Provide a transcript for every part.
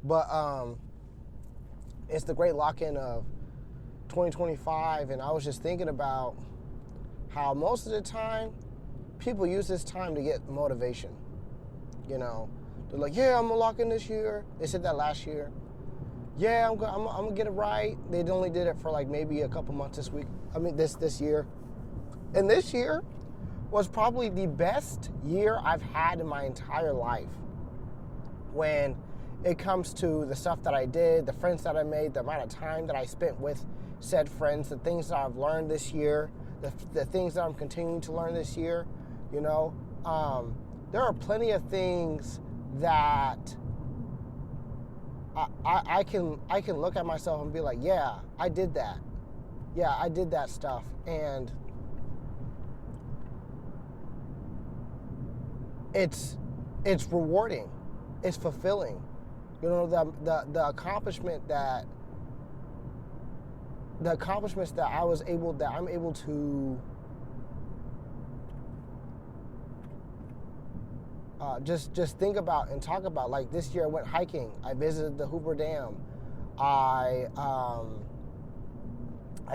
But it's the great lock-in of 2025, and I was just thinking about how most of the time people use this time to get motivation. You know, they're like, yeah, I'm gonna lock in this year. They said that last year. Yeah, I'm gonna get it right. They only did it for like maybe a couple months this week. I mean, this year. And this year was probably the best year I've had in my entire life when it comes to the stuff that I did, the friends that I made, the amount of time that I spent with said friends, the things that I've learned this year, the things that I'm continuing to learn this year. You know, there are plenty of things that I can look at myself and be like, yeah, I did that. Yeah, I did that stuff. And it's rewarding. It's fulfilling. You know, the accomplishments that I'm able to just think about and talk about. Like this year I went hiking. I visited the Hoover Dam. I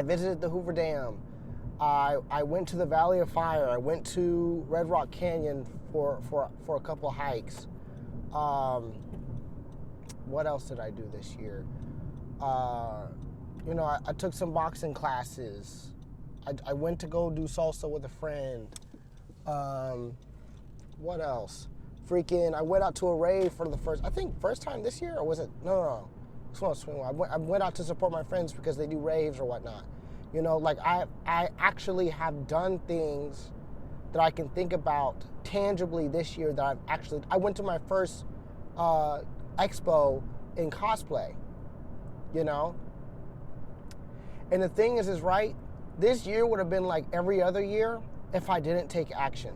visited the Hoover Dam. I went to the Valley of Fire. I went to Red Rock Canyon for a couple of hikes. What else did I do this year? You know, I took some boxing classes. I went to go do salsa with a friend. What else? I went out to a rave for the first time this year, or was it? No. I went out to support my friends because they do raves or whatnot. You know, like I actually have done things that I can think about tangibly this year that I went to my first expo in cosplay, you know? And the thing is right, this year would have been like every other year if I didn't take action.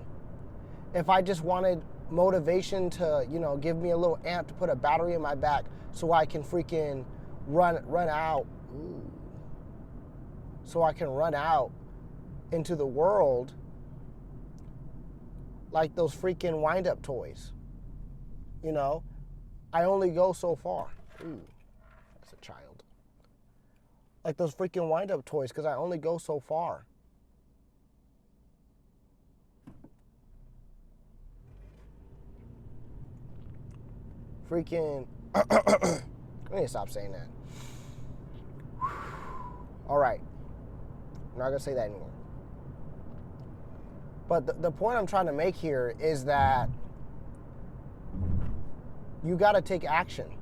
If I just wanted motivation to, you know, give me a little amp to put a battery in my back so I can freaking run out. Ooh. So I can run out into the world like those freaking wind-up toys. You know, I only go so far. Ooh, that's a child. Like those freaking wind-up toys, because I only go so far. Freaking, I need to stop saying that. All right, I'm not gonna say that anymore. But the point I'm trying to make here is that you gotta take action.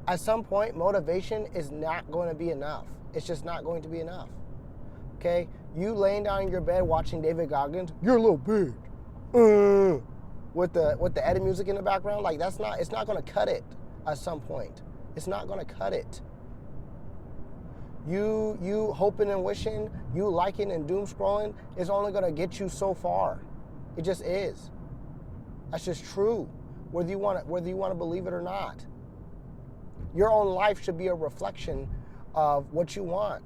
At some point, motivation is not going to be enough. It's just not going to be enough. Okay? You laying down in your bed watching David Goggins, you're a little bitch. With the Eddie music in the background, like it's not going to cut it at some point. It's not going to cut it. You hoping and wishing, you liking and doom scrolling is only going to get you so far. It just is. That's just true. Whether you want to believe it or not. Your own life should be a reflection of what you want.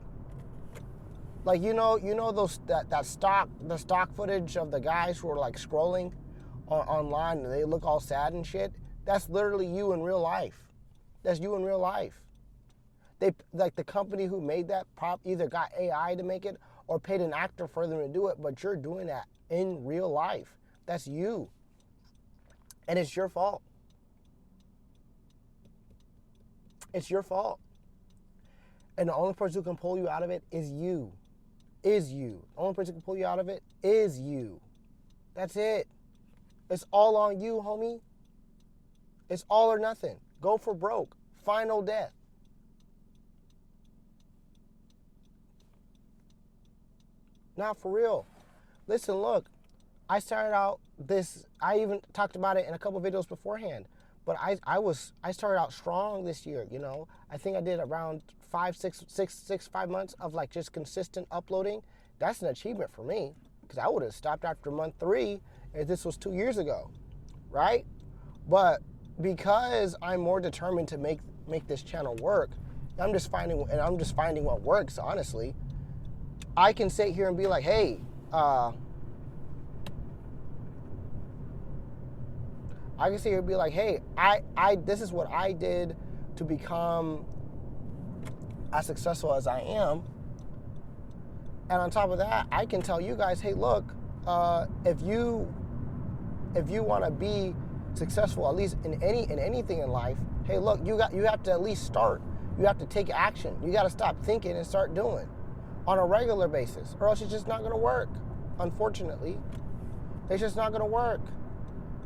Like you know the stock footage of the guys who are like scrolling online and they look all sad and shit. That's literally you in real life. That's you in real life. They like the company who made that prop either got AI to make it or paid an actor for them to do it, but you're doing that in real life. That's you. And it's your fault. It's your fault. And the only person who can pull you out of it is you. Is you. The only person who can pull you out of it is you. That's it. It's all on you, homie. It's all or nothing. Go for broke. Final death. Not for real. Listen, look. I started out I even talked about it in a couple of videos beforehand. But I started out strong this year, you know. I think I did around 5 months of like just consistent uploading. That's an achievement for me because I would have stopped after month 3 if this was 2 years ago, right? But because I'm more determined to make this channel work, I'm just finding what works, honestly. I can sit here and be like, hey, I can sit here and be like, hey, I this is what I did to become as successful as I am. And on top of that, I can tell you guys, hey, look, if you want to be successful, at least in anything in life, hey, look, you have to at least start. You have to take action. You got to stop thinking and start doing on a regular basis, or else it's just not going to work. Unfortunately, it's just not going to work.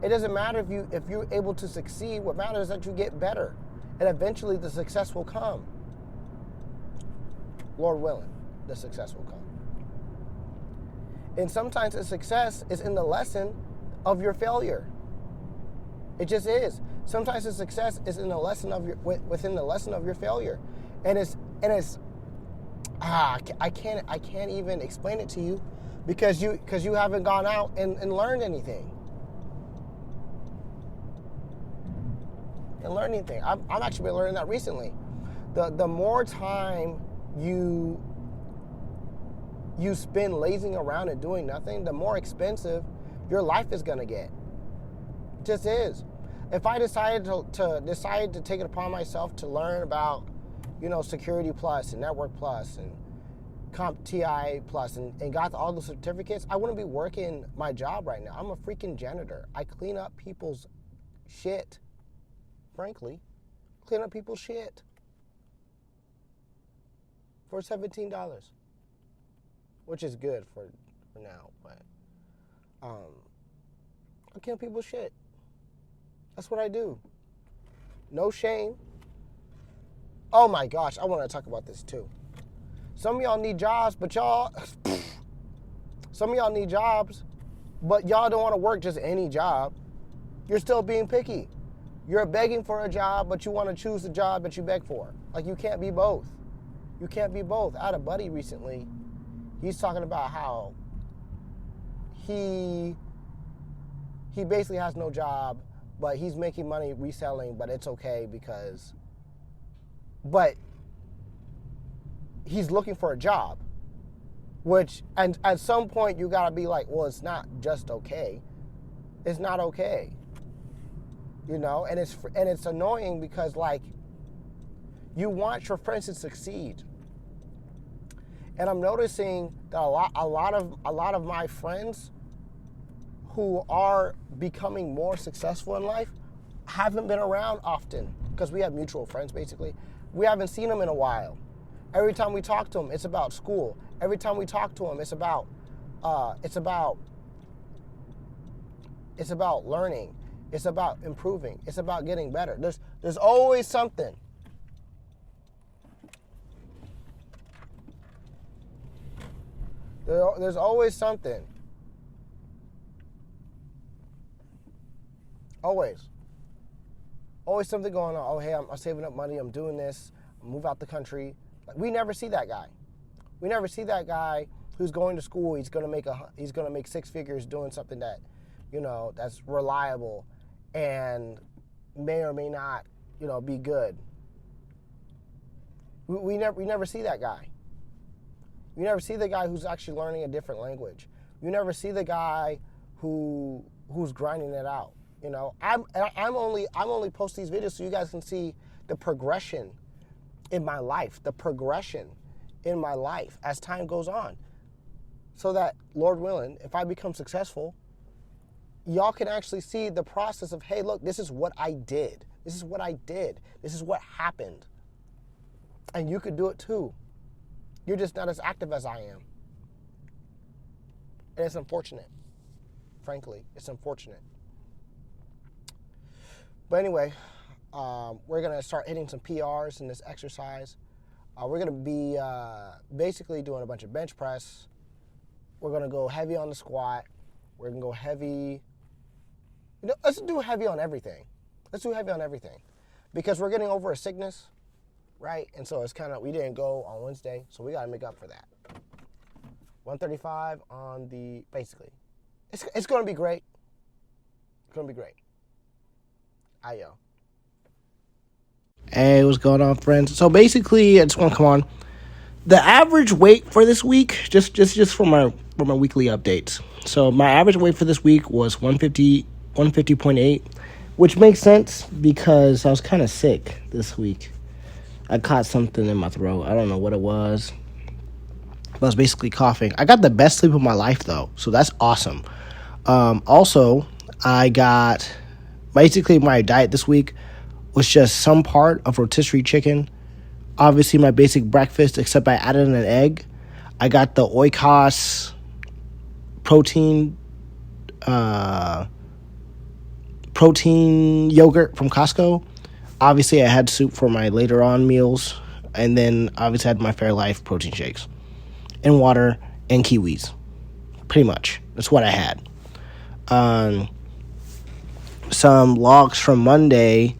It doesn't matter if you're able to succeed. What matters is that you get better, and eventually the success will come. Lord willing, the success will come. And sometimes the success is in the lesson of your failure. It just is. Sometimes the success is in the lesson of within the lesson of your failure, and I can't even explain it to you because you haven't gone out and learned anything. I've actually been learning that recently. The more time you spend lazing around and doing nothing, the more expensive your life is gonna get. It just is. If I decided to take it upon myself to learn about, Security Plus and Network Plus and CompTIA Plus and got all the certificates, I wouldn't be working my job right now. I'm a freaking janitor. I clean up people's shit. Frankly, clean up people's shit for $17, which is good for now, but I clean up people's shit. That's what I do. No shame. Oh my gosh, I want to talk about this too. Some of y'all need jobs, but y'all don't want to work just any job. You're still being picky. You're begging for a job, but you want to choose the job that you beg for. Like, you can't be both. You can't be both. I had a buddy recently. He's talking about how he basically has no job, but he's making money reselling, but it's okay but he's looking for a job, and at some point you gotta be like, well, it's not just okay. It's not okay. And it's annoying because, like, you want your friends to succeed. And I'm noticing that a lot of my friends who are becoming more successful in life haven't been around often because we have mutual friends, basically. We haven't seen them in a while. Every time we talk to them, it's about school. Every time we talk to them, it's about learning. It's about improving. It's about getting better. There's always something. There's always something. Always something going on. Oh, hey, I'm saving up money. I'm doing this. I'll move out the country. Like, we never see that guy. We never see that guy who's going to school. He's gonna make six figures doing something that, that's reliable and may or may not, be good. We never see that guy. You never see the guy who's actually learning a different language. You never see the guy who's grinding it out. I'm only post these videos so you guys can see the progression in my life, as time goes on. So that, Lord willing, if I become successful, y'all can actually see the process of, hey, look, this is what I did. This is what happened. And you could do it too. You're just not as active as I am. And it's unfortunate. Frankly, it's unfortunate. But anyway, we're going to start hitting some PRs in this exercise. We're going to be basically doing a bunch of bench press. We're going to go heavy on the squat. We're going to go heavy. Let's do heavy on everything. Because we're getting over a sickness, right? And so it's we didn't go on Wednesday, so we got to make up for that. 135 on the, basically. It's going to be great. Ayo. Hey, what's going on, friends? So basically, I just want to come on. The average weight for this week, just for my weekly updates. So my average weight for this week was 150.8. which makes sense because I was kind of sick this week. I caught something in my throat. I don't know what it was. I was basically coughing. I got the best sleep of my life, though, so that's awesome. Also, I got... Basically, my diet this week was just some part of rotisserie chicken. Obviously, my basic breakfast, except I added an egg. I got the Oikos protein yogurt from Costco. Obviously, I had soup for my later on meals. And then, obviously, I had my Fairlife protein shakes. And water and kiwis. Pretty much. That's what I had. Some logs from Monday.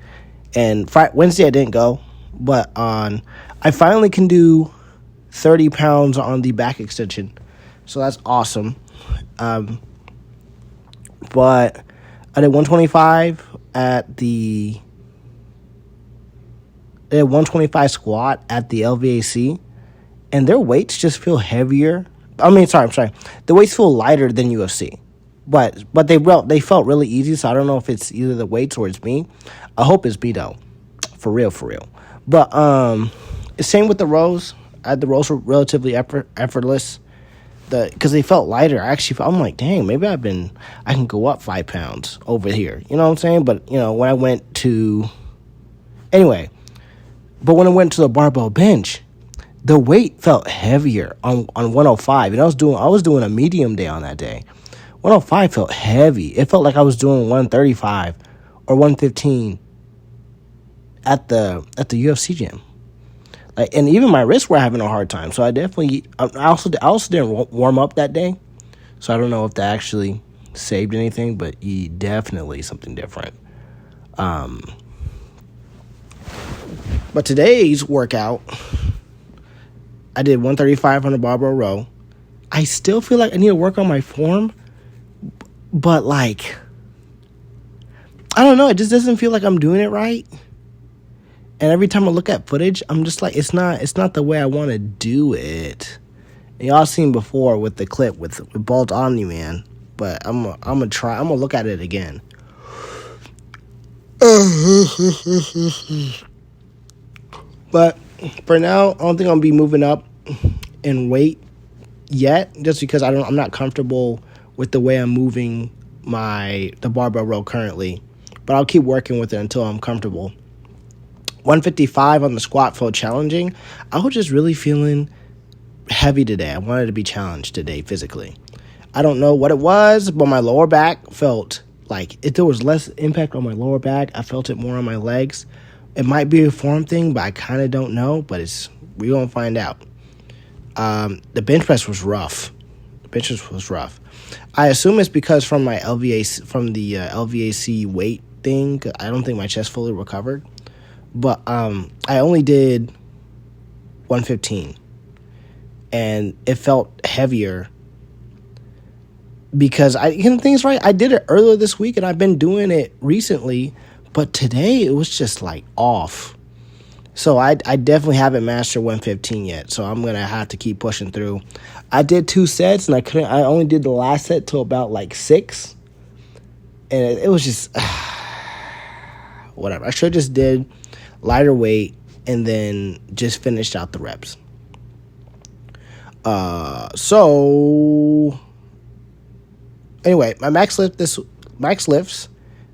And Wednesday, I didn't go. But I finally can do 30 pounds on the back extension. So that's awesome. But I did 125 at the... I did 125 squat at the LVAC. And their weights just feel heavier. I'm sorry. The weights feel lighter than UFC. But they felt really easy, so I don't know if it's either the weights or it's me. I hope it's me, though. For real. But same with the rows. The rows were relatively effortless. Because they felt lighter. I'm like, dang, maybe I can go up 5 pounds over here. You know what I'm saying? But, when I went to... Anyway. But when I went to the barbell bench, the weight felt heavier on 105. And I was doing a medium day on that day. 105 felt heavy. It felt like I was doing 135 or 115 at the UFC gym. And even my wrists were having a hard time. So I also didn't warm up that day. So I don't know if that actually saved anything, but definitely something different. But today's workout, I did 135 on the barbell row. I still feel like I need to work on my form, but I don't know. It just doesn't feel like I'm doing it right. And every time I look at footage, I'm just like, it's not the way I want to do it. And y'all seen before with the clip with Bolt Omni-Man, but I'm gonna look at it again. But for now, I don't think I'm gonna be moving up in weight yet, just because I'm not comfortable with the way I'm moving the barbell row currently. But I'll keep working with it until I'm comfortable. 155 on the squat felt challenging. I was just really feeling heavy today. I wanted to be challenged today physically. I don't know what it was, but my lower back felt like there was less impact on my lower back. I felt it more on my legs. It might be a form thing, but I kind of don't know. But we're going to find out. The bench press was rough. I assume it's because from the LVAC weight thing. I don't think my chest fully recovered. But I only did 115. And it felt heavier. Because the thing is, right, I did it earlier this week and I've been doing it recently. But today it was just off. So I definitely haven't mastered 115 yet. So I'm going to have to keep pushing through. I did 2 sets and I only did the last set till about 6. And it was just whatever. I should have just did lighter weight and then just finished out the reps. So anyway, my max lifts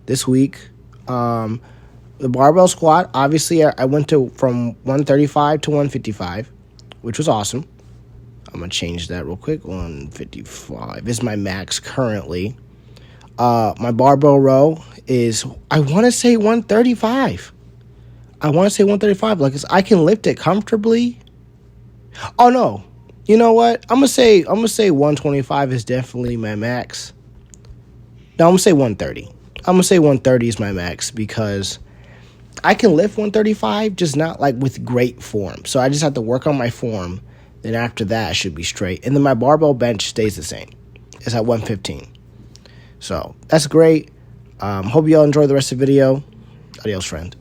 this week. The barbell squat, obviously I went from 135 to 155, which was awesome. I'm gonna change that real quick. 155 is my max currently. My barbell row is, I want to say 135. I can lift it comfortably. Oh no, you know what? I'm gonna say 125 is definitely my max. No, I'm gonna say 130. I'm gonna say 130 is my max because I can lift 135, just not with great form. So I just have to work on my form. Then after that, I should be straight. And then my barbell bench stays the same. It's at 115. So that's great. Hope you all enjoy the rest of the video. Adios, friend.